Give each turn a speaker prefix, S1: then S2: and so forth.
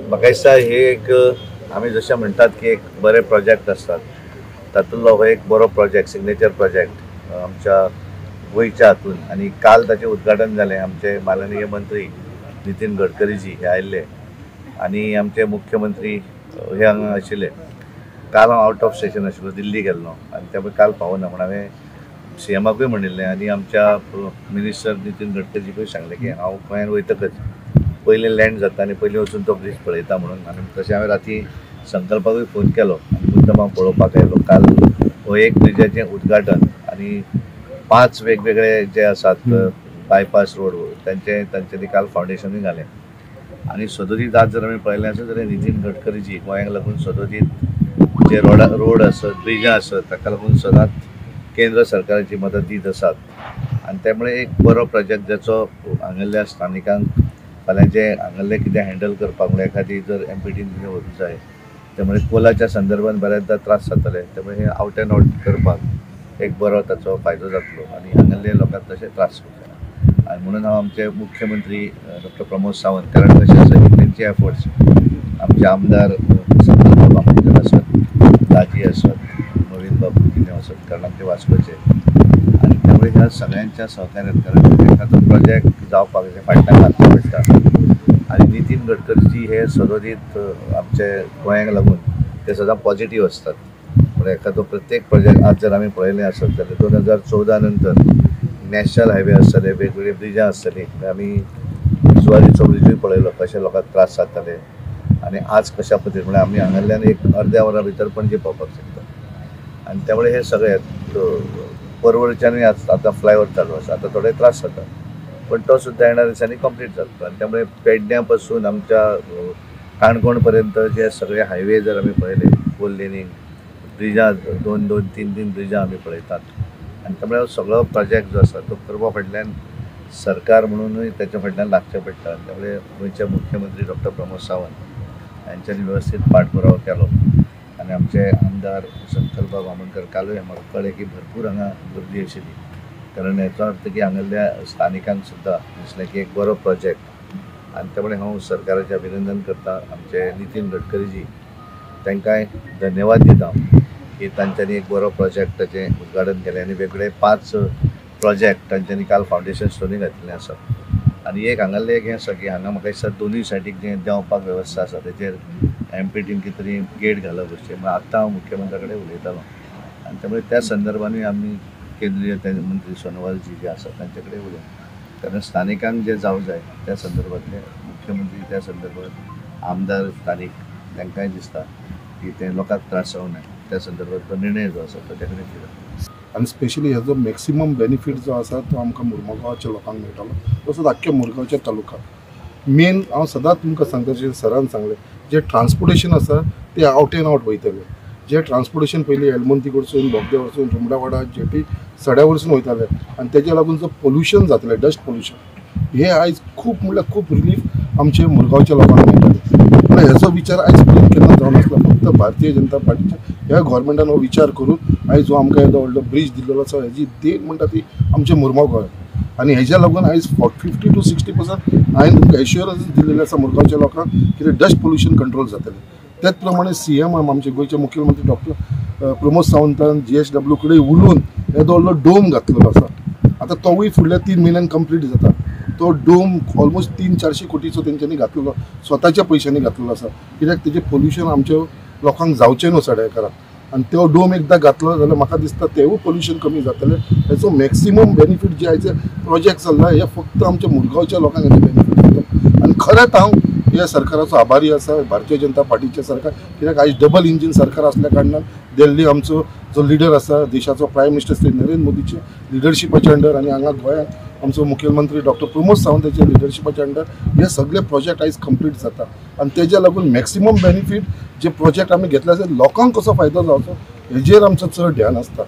S1: म्हाका दिसता हे एक आमी जशें म्हणटात की एक बरे प्रोजेक्ट आसतात तातूंतलो हो एक बरो प्रोजेक्ट सिग्नेचर प्रोजेक्ट आमच्या गोंयच्या हातून आनी काल ताचें उद्घाटन जालें. आमचे माननीय मंत्री नितीन गडकरीजी हे आयिल्ले आनी आमचे मुख्यमंत्री हे हांगा आशिल्ले. काल हांव आउट ऑफ स्टेशन आशिल्लो, दिल्ली गेल्लो आनी त्यामुळे काल पावना म्हण हांवें सीएमाकूय म्हणिल्लें आनी आमच्या मिनिस्टर नितीन गडकरीजीकूय सांगलें की हांव गोंयांत वयतकच पयलीं लँड जाता आनी पयलीं वचून तो ब्रीज पळयता म्हणून. आनी तशें हांवें राती संकल्पाकूय फोन केलो आनी मुद्दम हांव पळोवपाक आयलो. काल हो एक ब्रिजाचें उद्घाटन आनी 5 वेगवेगळे जे आसात बायपास रोड तांच्यांनी काल फावंडेशनूय घालें. आनी सदोदीत आज जर आमी पळयलें आसत जाल्यार नितीन गडकरीजी गोंयांक लागून सदोदीत जे रोड आसत ब्रिजां आसत ताका लागून सदांच केंद्र सरकाराची मदत दीत आसात. आनी त्यामुळे एक बरो प्रोजेक्ट जाचो हांगासरल्या स्थानिकांक फाल्यां जे हांगासरलें कितें हँडल करपाक म्हणल्यार एखादी जर एमपीटीन कितें वरूंक जाय त्यामुळे कोलाच्या संदर्भान बऱ्याचदा त्रास जातले. त्यामुळे हे आउट एंड आउट करपाक एक बरो ताचो फायदो जातलो आनी हांगासरल्या लोकांक तशें त्रास जावचे. आनी म्हणून हांव आमचे मुख्यमंत्री डॉक्टर प्रमोद सावंत, कारण कशें आसा की तेंचे एफर्ट्स आमचे आमदार संकल्प बामणकर आसत, दाजी आसत, नवीन बाबू कितें आसत, कारण आमचे वास्कोचे आनी त्यामुळे ह्या सगळ्यांच्या सहकार्यान, कारण एखादो प्रोजेक्ट जावपाक जाय फाटल्यान घालचो पडटा. आनी नितीन गडकरीजी हे सदोदीत आमचे गोंयांक लागून ते सदां पॉझिटिव्ह असतात. म्हणजे एखादो प्रत्येक प्रोजेक्ट आज जर आमी पळयलें आसत जाल्यार 2014 नंतर नॅशनल हायवे आसतले, वेगवेगळे ब्रिजां आसतलीं. आमी जुवारीचो ब्रिजूय पळयलो कशे लोकांक त्रास जाताले आनी आज कशा पद्दतीन म्हळ्यार आमी हांगासरल्यान एक अर्द्या वरा भितर पणजे पावपाक शकता. आनी त्यामुळे हे सगळे परवरच्यानूय आतां फ्लायओवर चालू आसा. आतां थोडे त्रास जाता पण तो सुद्दां येणाऱ्या दिसांनी कंप्लीट जातलो. आनी त्यामुळे पेडण्यां पासून आमच्या काणकोण पर्यंत जे सगळे हायवे जर आमी पळयले, 4 लेनींग ब्रिजां 2-2, 3-3 ब्रिजां आमी पळयतात. आनी त्यामुळे सगळो प्रोजेक्ट जो आसा तो करपा फाटल्यान सरकार म्हणूनय ताच्या फाटल्यान लागचें पडटा. त्यामुळे गोंयचे मुख्यमंत्री डॉक्टर प्रमोद सावंत हांच्यांनी वेवस्थीत पाठपुरावो केलो आनी आमचे आमदार संकल्प बामणकर कालूय म्हाका कळ्ळें की भरपूर हांगा गर्दी आशिल्ली. कारण हेचो अर्थ की हांगासरल्या स्थानिकांक सुद्दां दिसलें की एक बरो प्रोजेक्ट. आनी त्यामुळे हांव सरकाराचें अभिनंदन करता. आमचे नितीन गडकरीजी तांकांय धन्यवाद दिता की तांच्यांनी एक बरो प्रोजेक्टाचें उद्घाटन केलें आनी वेगळे 5 प्रोजेक्ट तांच्यांनी काल फावंडेशन स्टोनी घातिल्लें आसा. आनी एक हांगासरलें एक हें आसा की हांगा म्हाका दिसता दोनूय सायडीक जें देंवपाक वेवस्था आसा तेचेर एमपीटीन कितें तरी गेट घालप अशें. आतां हांव मुख्यमंत्र्या कडेन उलयतालो आनी त्यामुळे त्या संदर्भानूय आमी केंद्रीय मंत्री सोनोवालजी जे आसा तांचे कडेन उलय, कारण स्थानिकांक जे जावं जाय त्या संदर्भांतले मुख्यमंत्री त्या संदर्भांत आमदार स्थानीक तांकांय दिसता की ते लोकांक त्रास जावं नये त्या संदर्भांतलो निर्णय जो आसा तो ते कडेन घेतलो.
S2: आनी स्पेशली हेजो मॅक्सिमम बेनिफीट जो आसा तो आमकां मुरमुगांवच्या लोकांक मेळटलो. तसोच आख्ख्या मुरगांवच्या तालुक्याक मेन हांव सदांच तुमकां सांगता जशें सरान सांगलें, जे ट्रान्सपोर्टेशन आसा ते आउट एंड आउट वयतले. जे ट्रान्सपोर्टेशन पयलीं एलमंती कडसून बोगदे वरसून रुमडावाडा जेटी सड्या वरसून वयताले आनी तेज्या लागून जो पोल्युशन जातलें डस्ट पोल्युशन हे आयज खूब म्हणल्यार खूब रिलीफ आमचे मुरगांवच्या लोकांक मेळटले. पूण हेचो विचार आयज पर्यंत केन्ना जावन नासलो. फक्त भारतीय जनता पार्टीच्या ह्या गोवोरमेंटान हो विचार करून आयज जो आमकां येदो व्हडलो ब्रीज दिल्लो आसा हेजी देण म्हणटा ती आमच्या मुरगांव गोंयांत. आनी हेज्या लागून आयज 50 to 60% हांवें तुमकां एश्युरन्स दिल्लेले आसा मुरगांवच्या लोकांक कितें डस्ट पोल्युशन कंट्रोल जातलें. त्याच प्रमाणे सीएम आमचे गोंयचे मुख्यमंत्री डॉक्टर प्रमोद सावंतान GSW कडेन उलोवन येदो व्हडलो डोम घातलेलो आसा. आतां तोवूय फुडल्या 3 म्हयन्यांक कंप्लीट जाता. तो डोम ऑलमोस्ट 300-400 कोटीचो तेंच्यांनी घातलेलो, स्वताच्या पयशांनी घातलेलो आसा. कित्याक तेजें पोल्युशन आमच्या लोकांक जावचें न्हू सड्याकाराक. आनी तो डोम एकदां घातलो जाल्यार म्हाका दिसता तेवूय पोल्युशन कमी जातलें. हेचो मॅक्सिमम बेनिफीट जे आयज प्रोजेक्ट चल्ला हे फक्त आमच्या मुरगांवच्या लोकांक हेचो बेनिफीट जाता. आनी खरेंच हांव ह्या सरकाराचो आभारी आसा, भारतीय जनता पार्टीचे सरकार. कित्याक आयज डबल इंजीन सरकार आसल्या कारणान दिल्ली आमचो जो लिडर आसा देशाचो प्रायम मिनिस्टर श्री नरेंद्र मोदीचे लिडरशिपाच्या अंडर आनी हांगा गोंयांत आमचो मुख्यमंत्री डॉक्टर प्रमोद सावंत हांच्या लिडरशिपाच्या अंडर हे सगळे प्रोजेक्ट आयज कंप्लीट जाता. आनी तेज्या लागून मॅक्सिमम बेनिफीट जे प्रोजेक्ट आमी घेतले आसा लोकांक कसो फायदो जावचो हेजेर आमचो चड ध्यान आसता.